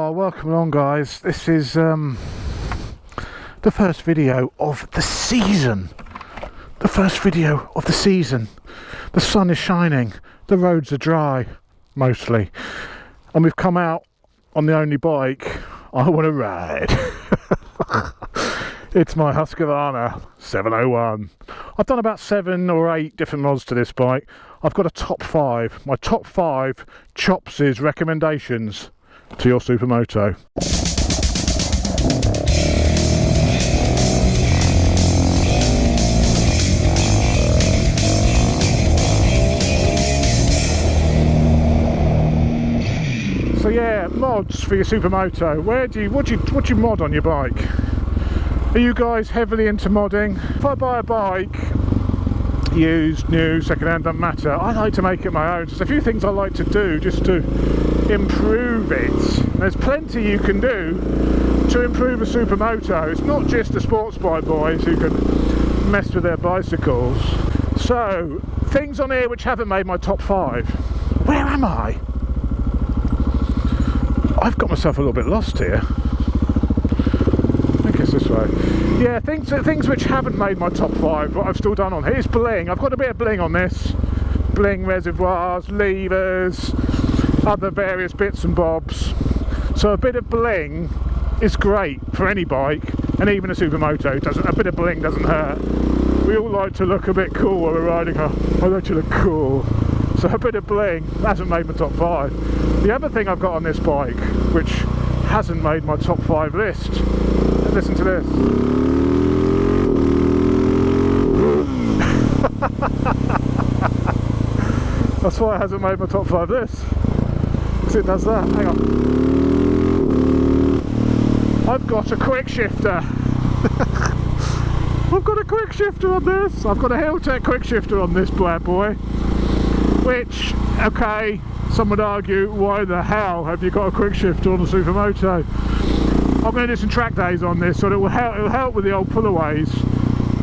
Oh, welcome along, guys. This is the first video of the season. The first video of the season. The sun is shining. The roads are dry, mostly. And we've come out on the only bike I want to ride. It's my Husqvarna 701. I've done about 7 or 8 different mods to this bike. I've got a top 5. My top 5 Chops' recommendations to your Supermoto. So yeah, mods for your Supermoto. What do you mod on your bike? Are you guys heavily into modding? If I buy a bike, used, new, second-hand, doesn't matter, I like to make it my own. There's a few things I like to do just to improve it. There's plenty you can do to improve a Supermoto. It's not just the sports bike boys who can mess with their bicycles. So, things on here which haven't made my top 5. Where am I? I've got myself a little bit lost here. I guess this way. Yeah, things which haven't made my top 5, what I've still done on here is bling. I've got a bit of bling on this. Bling reservoirs, levers, other various bits and bobs. So a bit of bling is great for any bike, and even a Supermoto. A bit of bling doesn't hurt. We all like to look a bit cool while we're riding her. I like to look cool. So a bit of bling hasn't made my top 5. The other thing I've got on this bike, which hasn't made my top 5 list, and listen to this. That's why it hasn't made my top 5 list, because it does that. Hang on. I've got a quick shifter. I've got a quick shifter on this. I've got a Hilltech quick shifter on this bad boy. Which, okay, some would argue, why the hell have you got a quick shifter on a Supermoto? I'm going to do some track days on this, so it'll help with the old pullaways.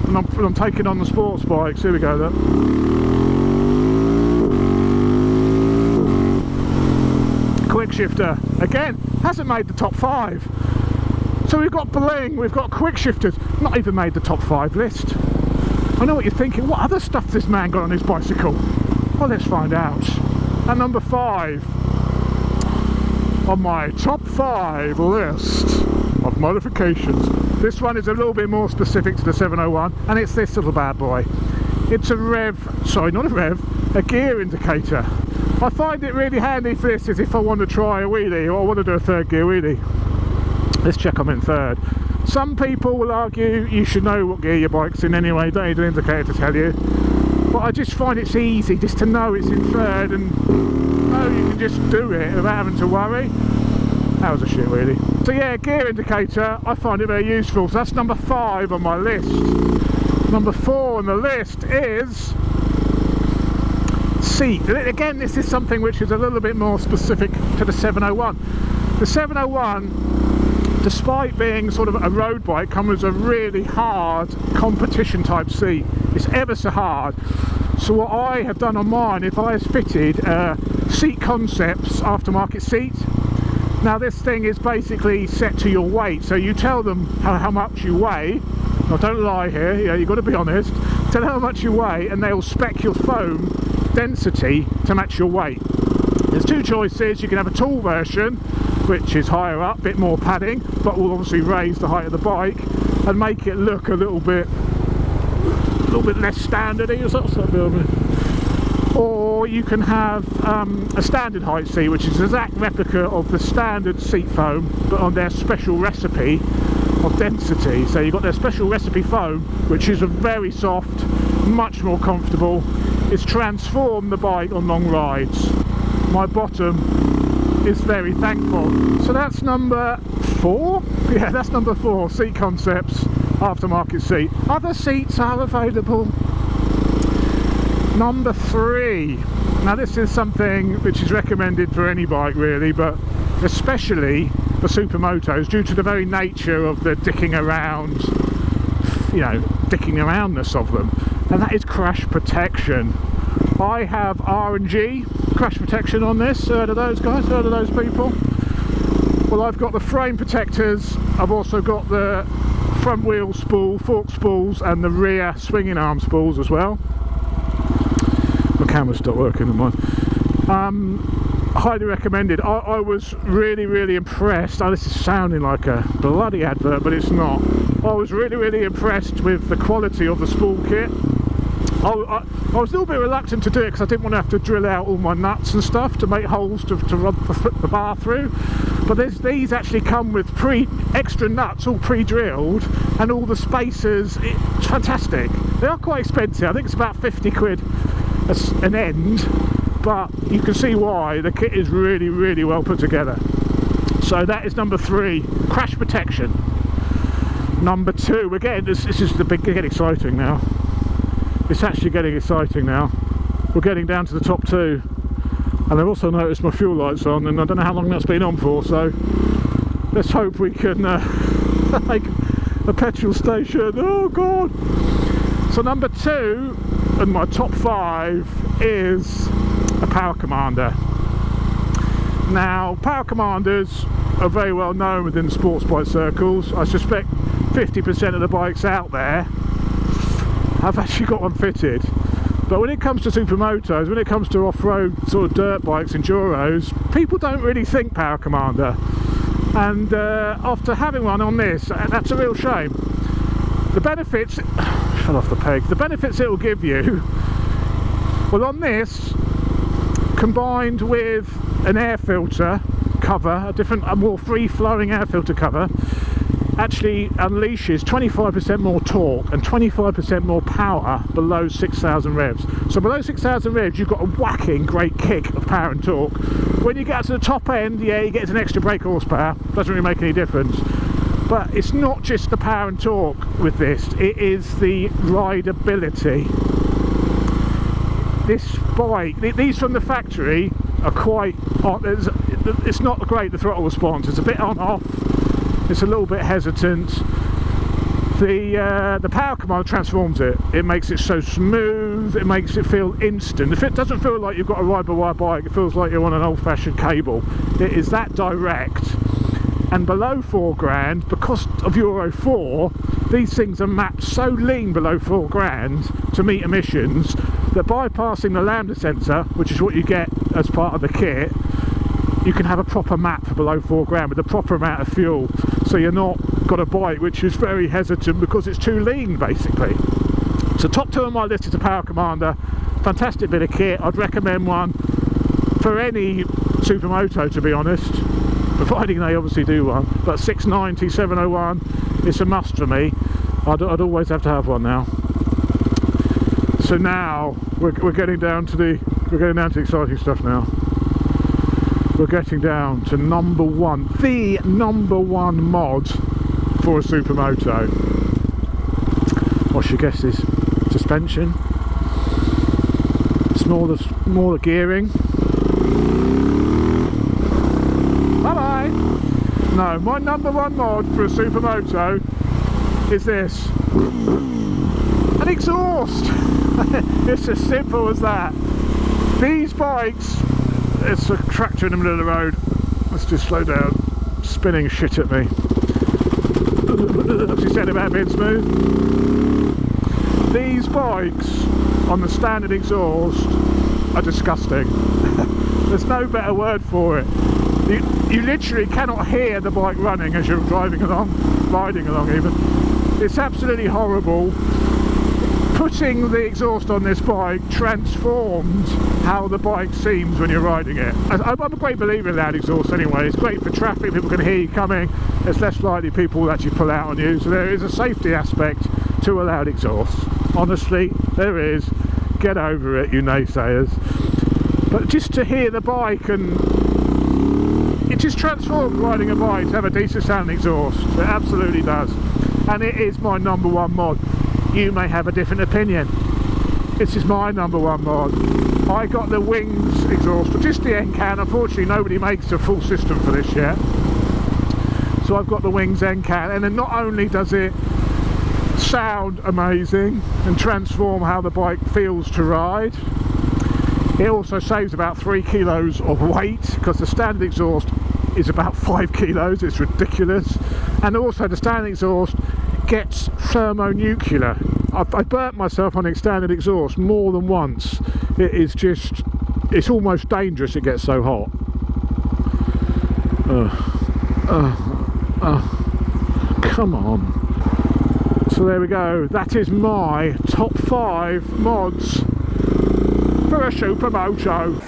And I'm taking on the sports bikes. Here we go, look. Quick shifter, again, hasn't made the top 5. So we've got bling, we've got quick shifters, not even made the top 5 list. I know what you're thinking, what other stuff this man got on his bicycle? Well, let's find out. At number 5 on my top 5 list of modifications, this one is a little bit more specific to the 701, and it's this little bad boy. It's a a gear indicator. I find it really handy for this is if I want to try a wheelie or I want to do a third gear wheelie. Let's check I'm in third. Some people will argue you should know what gear your bike's in anyway, don't need an indicator to tell you. But I just find it's easy just to know it's in third, and you can just do it without having to worry. That was a shit wheelie. So yeah, gear indicator, I find it very useful. So that's number 5 on my list. Number 4 on the list is seat. Again, this is something which is a little bit more specific to the 701. The 701, despite being sort of a road bike, comes with a really hard competition type seat. It's ever so hard. So what I have done on mine, if I have fitted Seat Concepts aftermarket seat. Now this thing is basically set to your weight, so you tell them how much you weigh. Now don't lie here, yeah, you've got to be honest. Tell them how much you weigh and they'll spec your foam density to match your weight. There's 2 choices. You can have a tall version, which is higher up, bit more padding, but will obviously raise the height of the bike and make it look a little bit less standardy or something. Or you can have a standard height seat, which is an exact replica of the standard seat foam, but on their special recipe of density. So you've got their special recipe foam, which is a very soft, much more comfortable. It's transformed the bike on long rides. My bottom is very thankful. So that's number 4? Yeah, that's number 4, Seat Concepts aftermarket seat. Other seats are available. Number 3. Now this is something which is recommended for any bike really, but especially for Supermotos due to the very nature of the dicking aroundness of them, and that is crash protection. I have R&G crash protection on this. Heard of those guys? Heard of those people? Well, I've got the frame protectors, I've also got the front wheel spool, fork spools, and the rear swinging arm spools as well. My camera stopped working on mine. Highly recommended. I was really impressed. Oh, this is sounding like a bloody advert, but it's not. I was really impressed with the quality of the spool kit. I was a little bit reluctant to do it because I didn't want to have to drill out all my nuts and stuff to make holes to run the bar through. But these actually come with extra nuts, all pre-drilled, and all the spacers. It's fantastic. They are quite expensive. I think it's about 50 quid an end, but you can see why. The kit is really well put together. So that is number 3, crash protection. Number 2, again, this is the big, getting exciting now. It's actually getting exciting now. We're getting down to the top 2, and I've also noticed my fuel lights on, and I don't know how long that's been on for, so let's hope we can make a petrol station. Oh god. So number 2 and my top 5 is a power commander. Now, power commanders are very well known within sports bike circles. I suspect 50% of the bikes out there have actually got one fitted. But when it comes to supermotos, when it comes to off-road sort of dirt bikes, enduros, people don't really think power commander. And after having one on this, that's a real shame. The benefits, fell off the peg, the benefits it will give you, well, on this, combined with an air filter cover, a more free-flowing air filter cover, actually unleashes 25% more torque and 25% more power below 6,000 revs. So below 6,000 revs, you've got a whacking great kick of power and torque. When you get to the top end, yeah, you get an extra brake horsepower. Doesn't really make any difference. But it's not just the power and torque with this, it is the rideability. This bike, these from the factory are quite, it's not great, the throttle response. It's a bit on off, it's a little bit hesitant. The power commander transforms it. It makes it so smooth, it makes it feel instant. If it doesn't feel like you've got a ride-by-wire bike, it feels like you're on an old-fashioned cable. It is that direct. And below 4 grand, because of Euro 4, these things are mapped so lean below 4 grand to meet emissions that bypassing the lambda sensor, which is what you get as part of the kit, you can have a proper map for below 4 grand with a proper amount of fuel. So you're not got a bike which is very hesitant because it's too lean, basically. So top 2 on my list is a power commander. Fantastic bit of kit. I'd recommend one for any supermoto, to be honest, providing they obviously do one. But 690, 701, it's a must for me. I'd always have to have one now. So now we're getting down to the exciting stuff now. We're getting down to number 1, the number 1 mod for a supermoto. What's your guesses? Suspension, smaller gearing. Bye-bye. No, my number 1 mod for a supermoto is this. An exhaust. It's as simple as that. These bikes, it's a tractor in the middle of the road. Let's just slow down. Spinning shit at me. She said about being smooth. These bikes on the standard exhaust are disgusting. There's no better word for it. You literally cannot hear the bike running as you're driving along, riding along even. It's absolutely horrible. Putting the exhaust on this bike transformed how the bike seems when you're riding it. I'm a great believer in loud exhaust anyway. It's great for traffic, people can hear you coming. It's less likely people will actually pull out on you. So there is a safety aspect to a loud exhaust. Honestly, there is. Get over it, you naysayers. But just to hear the bike, and it just transformed riding a bike to have a decent sounding exhaust. It absolutely does. And it is my number 1 mod. You may have a different opinion. This is my number 1 mod. I got the Wings exhaust, but just the end can. Unfortunately, nobody makes a full system for this yet. So I've got the Wings end can, and then not only does it sound amazing and transform how the bike feels to ride, it also saves about 3 kilos of weight, because the standard exhaust is about 5 kilos. It's ridiculous. And also the standard exhaust gets thermonuclear. I burnt myself on extended exhaust more than once. It is just, it's almost dangerous, it gets so hot. Come on. So there we go, that is my top 5 mods for a Supermoto.